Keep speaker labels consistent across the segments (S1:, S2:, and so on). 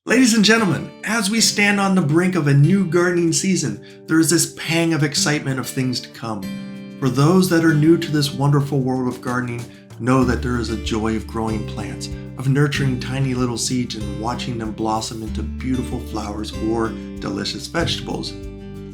S1: Ladies and gentlemen, as we stand on the brink of a new gardening season, there is this pang of excitement of things to come. For those that are new to this wonderful world of gardening, know that there is a joy of growing plants, of nurturing tiny little seeds and watching them blossom into beautiful flowers or delicious vegetables.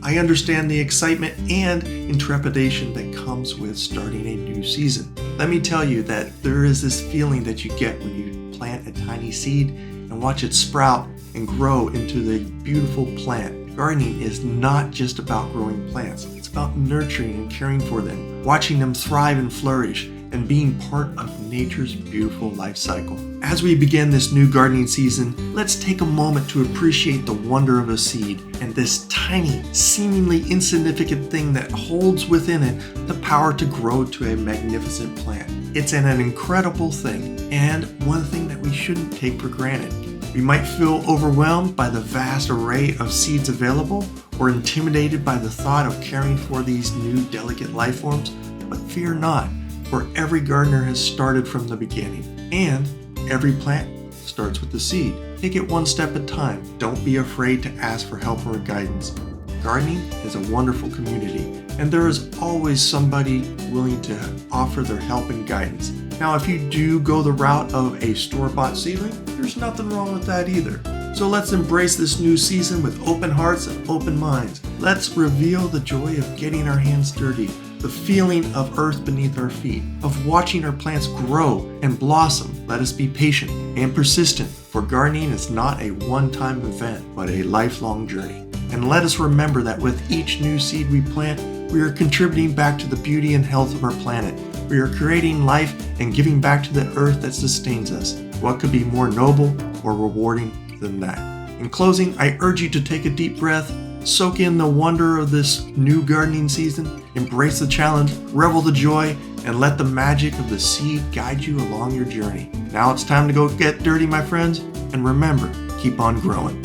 S1: I understand the excitement and intrepidation that comes with starting a new season. Let me tell you that there is this feeling that you get when you plant a tiny seed and watch it sprout and grow into the beautiful plant. Gardening is not just about growing plants. It's about nurturing and caring for them, watching them thrive and flourish, and being part of nature's beautiful life cycle. As we begin this new gardening season, let's take a moment to appreciate the wonder of a seed and this tiny, seemingly insignificant thing that holds within it the power to grow to a magnificent plant. It's an incredible thing, and one thing that we shouldn't take for granted. We might feel overwhelmed by the vast array of seeds available or intimidated by the thought of caring for these new delicate life forms, but fear not, for every gardener has started from the beginning, and every plant starts with the seed. Take it one step at a time. Don't be afraid to ask for help or guidance. Gardening is a wonderful community, and there is always somebody willing to offer their help and guidance. Now, if you do go the route of a store-bought seedling, there's nothing wrong with that either. So let's embrace this new season with open hearts and open minds. Let's reveal the joy of getting our hands dirty, the feeling of earth beneath our feet, of watching our plants grow and blossom. Let us be patient and persistent, for gardening is not a one-time event, but a lifelong journey. And let us remember that with each new seed we plant, we are contributing back to the beauty and health of our planet. We are creating life and giving back to the earth that sustains us. What could be more noble or rewarding than that? In closing, I urge you to take a deep breath, soak in the wonder of this new gardening season, embrace the challenge, revel the joy, and let the magic of the seed guide you along your journey. Now it's time to go get dirty, my friends, and remember, keep on growing.